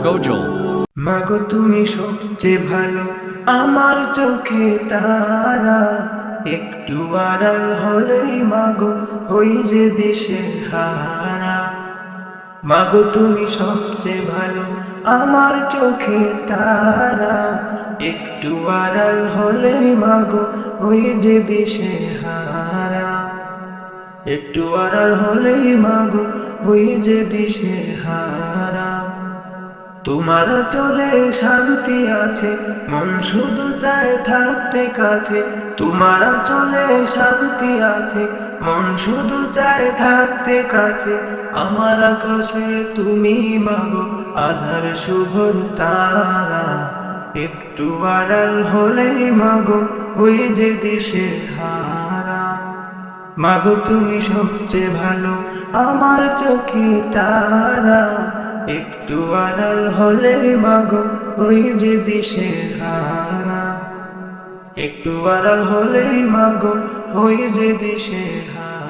Gojol. মাগো তুমি সবচেয়ে ভালো আমার চোখে তারা, একটু আড়াল হলেই মাগো হই যে দিশে হারা। মাগো তুমি সবচেয়ে ভালো আমার চোখে তারা, একটু আড়াল হলেই মাগো হই যে দিশে হারা। একটু আড়াল হলেই মাগো হই যে দিশে হারা। তোমার চলে শান্তি আছে, মন শুধু চায় থাকতে কাছে। তোমার চলে শান্তি আছে, মন শুধু চায় থাকতে কাছে। আমার আকাশে তুমি মাগো আধার শুভর তারা, একটু আড়াল হলেই মাগো ওই যে দিশে হারা। মাগো তুমি সবচেয়ে ভালো আমার চোখে তারা, একটু আড়াল হলে মাগো ওই যে দিশে হারা। একটু আড়াল হলে মাগো ওই যে দিশে হারা।